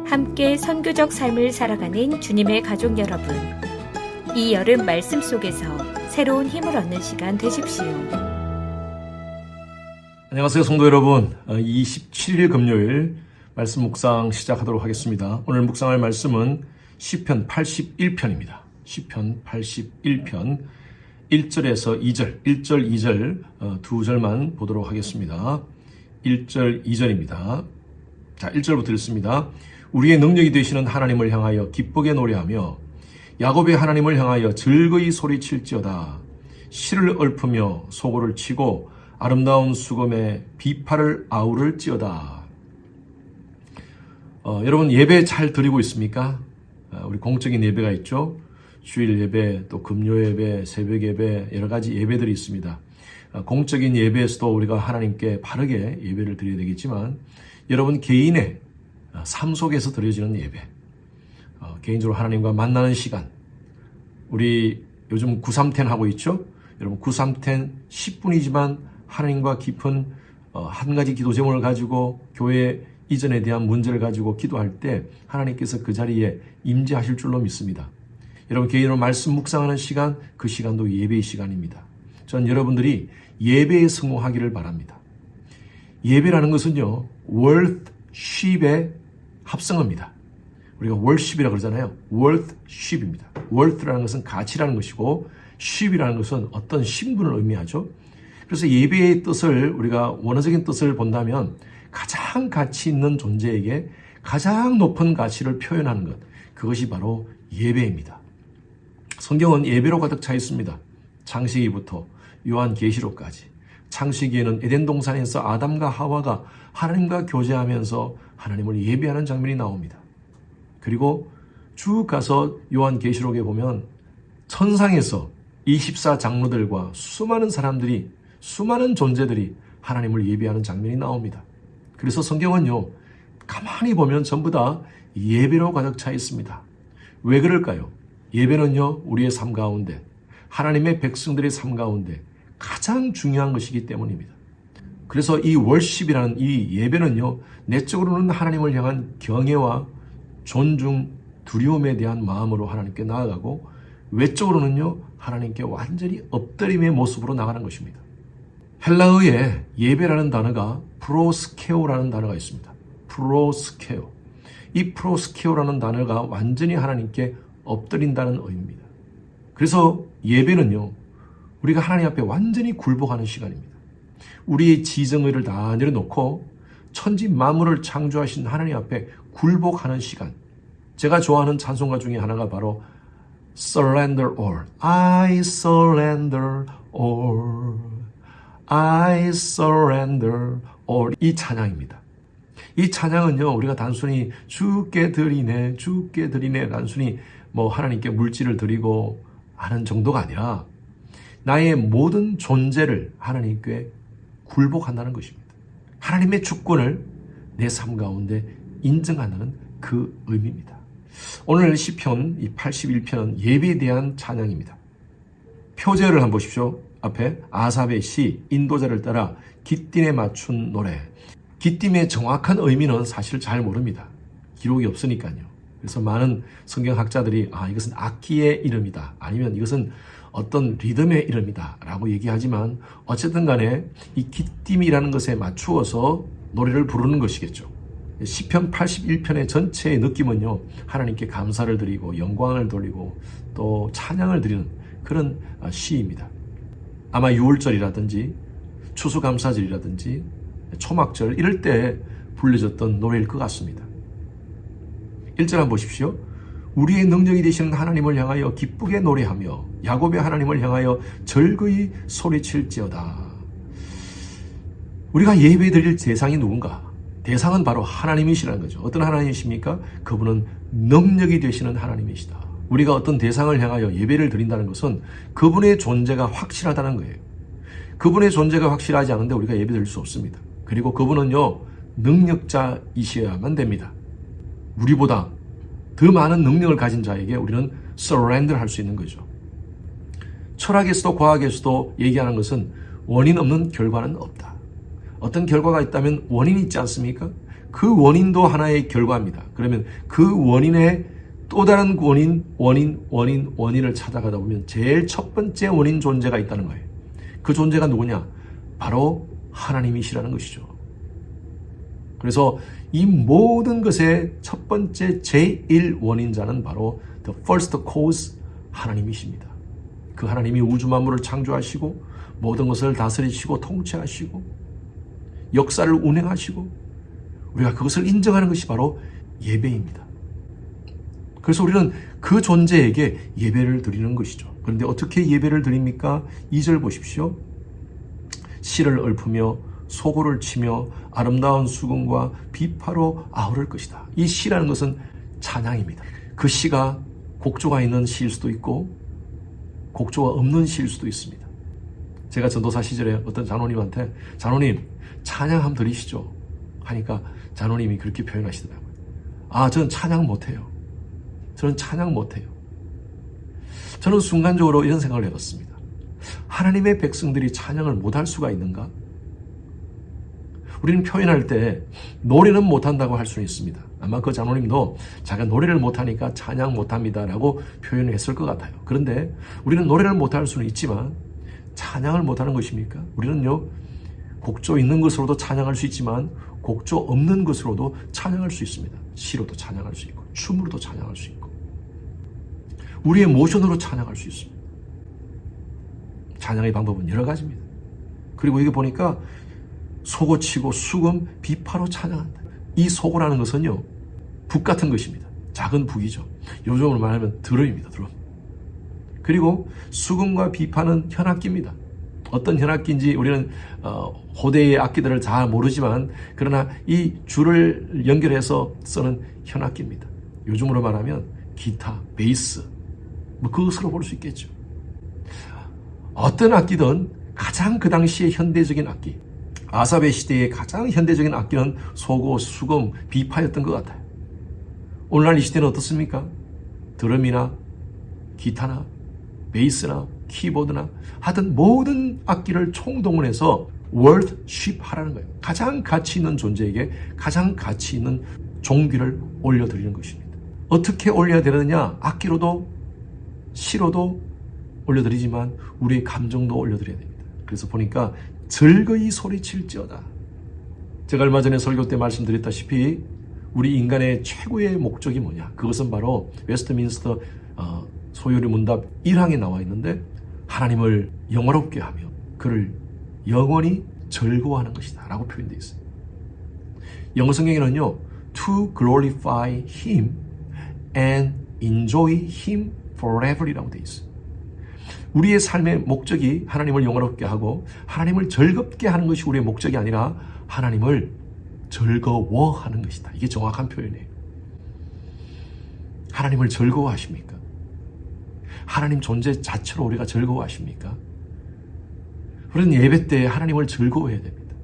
함께 선교적 삶을 살아가는 주님의 가족 여러분, 이 여름 말씀 속에서 새로운 힘을 얻는 시간 되십시오. 안녕하세요, 성도 여러분. 27일 금요일 말씀 묵상 시작하도록 하겠습니다. 오늘 묵상할 말씀은 시편 81편입니다. 시편 81편 1절에서 2절, 1절, 2절 두 절만 보도록 하겠습니다. 1절, 2절입니다. 자, 1절부터 읽습니다. 우리의 능력이 되시는 하나님을 향하여 기쁘게 노래하며 야곱의 하나님을 향하여 즐거이 소리칠지어다. 실을 읊으며 소고를 치고 아름다운 수금에 비파를 아우를지어다. 여러분 예배 잘 드리고 있습니까? 우리 공적인 예배가 있죠. 주일 예배, 또 금요 예배, 새벽 예배, 여러 가지 예배들이 있습니다. 공적인 예배에서도 우리가 하나님께 바르게 예배를 드려야 되겠지만 여러분 개인의 삶 속에서 드려지는 예배, 개인적으로 하나님과 만나는 시간, 우리 요즘 931 하고 있죠. 여러분 931 10분이지만 하나님과 깊은 한 가지 기도 제목을 가지고 교회 이전에 대한 문제를 가지고 기도할 때 하나님께서 그 자리에 임재하실 줄로 믿습니다. 여러분 개인으로 말씀 묵상하는 시간, 그 시간도 예배의 시간입니다. 전 여러분들이 예배에 성공하기를 바랍니다. 예배라는 것은요, worship의 합성어입니다. 우리가 worship이라고 그러잖아요. worship입니다. worth라는 것은 가치라는 것이고 ship이라는 것은 어떤 신분을 의미하죠. 그래서 예배의 뜻을, 우리가 원어적인 뜻을 본다면 가장 가치 있는 존재에게 가장 높은 가치를 표현하는 것, 그것이 바로 예배입니다. 성경은 예배로 가득 차 있습니다. 창세기부터 요한계시록까지. 창세기에는 에덴 동산에서 아담과 하와가 하나님과 교제하면서 하나님을 예배하는 장면이 나옵니다. 그리고 쭉 가서 요한계시록에 보면 천상에서 24장로들과 수많은 사람들이, 수많은 존재들이 하나님을 예배하는 장면이 나옵니다. 그래서 성경은요, 가만히 보면 전부 다 예배로 가득 차 있습니다. 왜 그럴까요? 예배는요, 우리의 삶 가운데, 하나님의 백성들의 삶 가운데 가장 중요한 것이기 때문입니다. 그래서 이 월십이라는 이 예배는요, 내적으로는 하나님을 향한 경외와 존중, 두려움에 대한 마음으로 하나님께 나아가고, 외적으로는요, 하나님께 완전히 엎드림의 모습으로 나가는 것입니다. 헬라어에 예배라는 단어가 프로스케오라는 단어가 있습니다. 프로스케오. 이 프로스케오라는 단어가 완전히 하나님께 엎드린다는 의미입니다. 그래서 예배는요, 우리가 하나님 앞에 완전히 굴복하는 시간입니다. 우리의 지정의를 다 내려놓고 천지 만물을 창조하신 하나님 앞에 굴복하는 시간. 제가 좋아하는 찬송가 중에 하나가 바로 Surrender All. I surrender all. I surrender all. 이 찬양입니다. 이 찬양은요, 우리가 단순히 주께 드리네, 주께 드리네, 단순히 하나님께 물질을 드리고 하는 정도가 아니라 나의 모든 존재를 하나님께 굴복한다는 것입니다. 하나님의 주권을 내 삶 가운데 인정한다는 그 의미입니다. 오늘 시편 81편은 예배에 대한 찬양입니다. 표제를 한번 보십시오. 앞에 아삽의 시, 인도자를 따라 기띔에 맞춘 노래. 기띔의 정확한 의미는 사실 잘 모릅니다. 기록이 없으니까요. 그래서 많은 성경학자들이 이것은 악기의 이름이다, 아니면 이것은 어떤 리듬의 이름이다 라고 얘기하지만 어쨌든 간에 이 기띔이라는 것에 맞추어서 노래를 부르는 것이겠죠. 시편 81편의 전체의 느낌은요, 하나님께 감사를 드리고 영광을 돌리고 또 찬양을 드리는 그런 시입니다. 아마 6월절이라든지 추수감사절이라든지 초막절 이럴 때 불려졌던 노래일 것 같습니다. 1절 한번 보십시오. 우리의 능력이 되시는 하나님을 향하여 기쁘게 노래하며 야곱의 하나님을 향하여 즐거이 소리칠지어다. 우리가 예배드릴 대상이 누군가? 대상은 바로 하나님이시라는 거죠. 어떤 하나님이십니까? 그분은 능력이 되시는 하나님이시다. 우리가 어떤 대상을 향하여 예배를 드린다는 것은 그분의 존재가 확실하다는 거예요. 그분의 존재가 확실하지 않은데 우리가 예배 드릴 수 없습니다. 그리고 그분은요, 능력자이셔야만 됩니다. 우리보다 더 많은 능력을 가진 자에게 우리는 surrender 할 수 있는 거죠. 철학에서도 과학에서도 얘기하는 것은 원인 없는 결과는 없다. 어떤 결과가 있다면 원인이 있지 않습니까? 그 원인도 하나의 결과입니다. 그러면 그 원인의 또 다른 원인을 찾아가다 보면 제일 첫 번째 원인 존재가 있다는 거예요. 그 존재가 누구냐? 바로 하나님이시라는 것이죠. 그래서 이 모든 것의 첫 번째 제1 원인자는 바로 the first cause, 하나님이십니다. 그 하나님이 우주 만물을 창조하시고 모든 것을 다스리시고 통치하시고 역사를 운행하시고 우리가 그것을 인정하는 것이 바로 예배입니다. 그래서 우리는 그 존재에게 예배를 드리는 것이죠. 그런데 어떻게 예배를 드립니까? 2절 보십시오. 씨를 읊으며 소고를 치며 아름다운 수금과 비파로 아우를 것이다. 이 시라는 것은 찬양입니다. 그 시가 곡조가 있는 시일 수도 있고 곡조가 없는 시일 수도 있습니다. 제가 전도사 시절에 어떤 장로님한테 장로님 찬양 한번 드리시죠 하니까 장로님이 그렇게 표현하시더라고요. 아, 저는 찬양 못해요. 저는 찬양 못해요. 저는 순간적으로 이런 생각을 해봤습니다. 하나님의 백성들이 찬양을 못할 수가 있는가? 우리는 표현할 때 노래는 못한다고 할 수는 있습니다. 아마 그 장로님도 자기가 노래를 못하니까 찬양 못합니다 라고 표현을 했을 것 같아요. 그런데 우리는 노래를 못할 수는 있지만 찬양을 못하는 것입니까? 우리는요, 곡조 있는 것으로도 찬양할 수 있지만 곡조 없는 것으로도 찬양할 수 있습니다. 시로도 찬양할 수 있고 춤으로도 찬양할 수 있고 우리의 모션으로 찬양할 수 있습니다. 찬양의 방법은 여러 가지입니다. 그리고 여기 보니까 소고치고 수금 비파로 찬양한다. 이 소고라는 것은요, 북 같은 것입니다. 작은 북이죠. 요즘으로 말하면 드럼입니다. 드럼. 그리고 수금과 비파는 현악기입니다. 어떤 현악기인지 우리는 호대의 악기들을 잘 모르지만 그러나 이 줄을 연결해서 쓰는 현악기입니다. 요즘으로 말하면 기타, 베이스 뭐 그것으로 볼 수 있겠죠. 어떤 악기든 가장 그 당시의 현대적인 악기, 아삽의 시대의 가장 현대적인 악기는 소고, 수금, 비파였던 것 같아요. 오늘날 이 시대는 어떻습니까? 드럼이나 기타나 베이스나 키보드나 하여튼 모든 악기를 총동원해서 월드쉽 하라는 거예요. 가장 가치 있는 존재에게 가장 가치 있는 종기를 올려드리는 것입니다. 어떻게 올려야 되느냐? 악기로도 시로도 올려드리지만 우리의 감정도 올려드려야 됩니다. 그래서 보니까 즐거이 소리칠지어다. 제가 얼마 전에 설교 때 말씀드렸다시피 우리 인간의 최고의 목적이 뭐냐? 그것은 바로 웨스트민스터 소요리 문답 1항에 나와 있는데 하나님을 영화롭게 하며 그를 영원히 즐거워하는 것이다 라고 표현되어 있어요. 영어 성경에는요, to glorify him and enjoy him forever 이라고 되어 있어요. 우리의 삶의 목적이 하나님을 영화롭게 하고 하나님을 즐겁게 하는 것이 우리의 목적이 아니라 하나님을 즐거워하는 것이다. 이게 정확한 표현이에요. 하나님을 즐거워하십니까? 하나님 존재 자체로 우리가 즐거워하십니까? 우리는 예배 때 하나님을 즐거워해야 됩니다.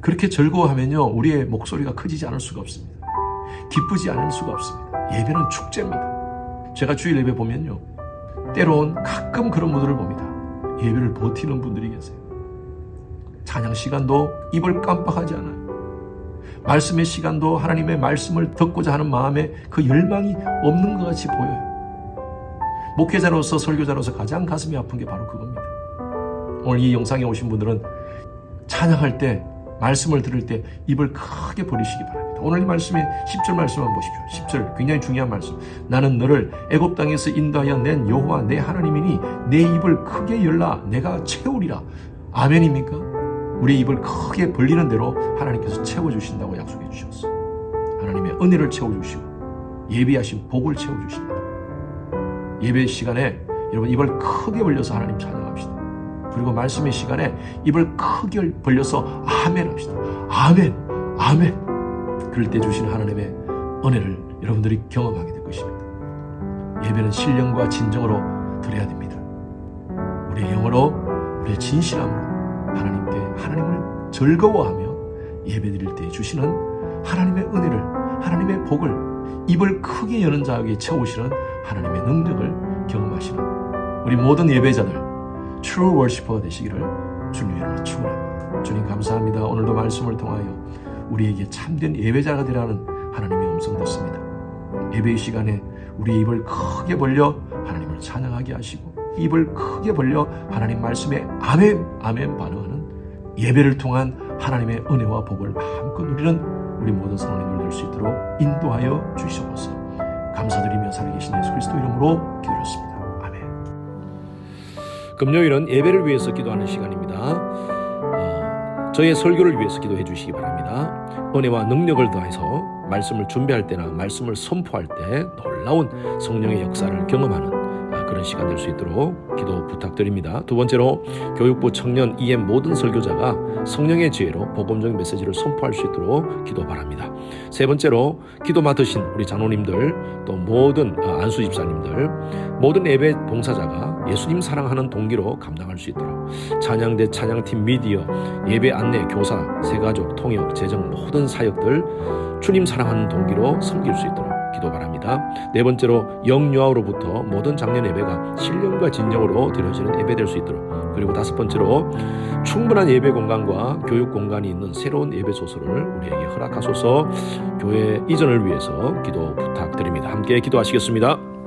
그렇게 즐거워하면요, 우리의 목소리가 커지지 않을 수가 없습니다. 기쁘지 않을 수가 없습니다. 예배는 축제입니다. 제가 주일 예배 보면요, 때론 가끔 그런 분들을 봅니다. 예배를 버티는 분들이 계세요. 찬양 시간도 입을 깜빡하지 않아요. 말씀의 시간도 하나님의 말씀을 듣고자 하는 마음에 그 열망이 없는 것 같이 보여요. 목회자로서 설교자로서 가장 가슴이 아픈 게 바로 그겁니다. 오늘 이 영상에 오신 분들은 찬양할 때 말씀을 들을 때 입을 크게 벌리시기 바랍니다. 오늘 이 말씀의 10절 말씀 한번 보십시오. 10절 굉장히 중요한 말씀. 나는 너를 애굽 땅에서 인도하여 낸 여호와 내 하나님이니 내 입을 크게 열라 내가 채우리라. 아멘입니까? 우리 입을 크게 벌리는 대로 하나님께서 채워주신다고 약속해 주셨어. 하나님의 은혜를 채워주시고 예비하신 복을 채워주신다. 예배 시간에 여러분 입을 크게 벌려서 하나님 찬양합시다. 그리고 말씀의 시간에 입을 크게 벌려서 아멘 합시다. 아멘, 아멘. 그럴 때 주시는 하나님의 은혜를 여러분들이 경험하게 될 것입니다. 예배는 신령과 진정으로 드려야 됩니다. 우리의 영어로, 우리의 진실함으로 하나님을 즐거워하며 예배드릴 때 주시는 하나님의 은혜를, 하나님의 복을 입을 크게 여는 자에게 채우시는 하나님의 능력을 경험하시는 우리 모든 예배자들 true worshiper 되시기를 주님의 이름으로 축원합니다. 주님 감사합니다. 오늘도 말씀을 통하여 우리에게 참된 예배자가 되라는 하나님의 음성 듣습니다. 예배의 시간에 우리의 입을 크게 벌려 하나님을 찬양하게 하시고 입을 크게 벌려 하나님 말씀에 아멘 아멘 반응하는 예배를 통한 하나님의 은혜와 복을 마음껏 누리는 우리 모든 성도님들 될 수 있도록 인도하여 주시옵소서. 감사드리며 살아계신 예수 그리스도 이름으로 기도했습니다. 아멘. 금요일은 예배를 위해서 기도하는 시간입니다. 저의 설교를 위해서 기도해 주시기 바랍니다. 은혜와 능력을 더해서 말씀을 준비할 때나 말씀을 선포할 때 놀라운 성령의 역사를 경험하는 그런 시간 될 수 있도록 기도 부탁드립니다. 두 번째로 교육부 청년 EM 모든 설교자가 성령의 지혜로 복음적인 메시지를 선포할 수 있도록 기도 바랍니다. 세 번째로 기도 맡으신 우리 장로님들 또 모든 안수 집사님들 모든 예배 봉사자가 예수님 사랑하는 동기로 감당할 수 있도록 찬양대 찬양팀 미디어 예배 안내 교사 세가족 통역 재정 모든 사역들 주님 사랑하는 동기로 섬길 수 있도록 기도 바랍니다. 네 번째로 영유아로부터 모든 작년 예배가 신령과 진정으로 드려지는 예배 될 수 있도록 그리고 다섯 번째로 충분한 예배 공간과 교육 공간이 있는 새로운 예배 소설을 우리에게 허락하소서. 교회 이전을 위해서 기도 부탁드립니다. 함께 기도하시겠습니다.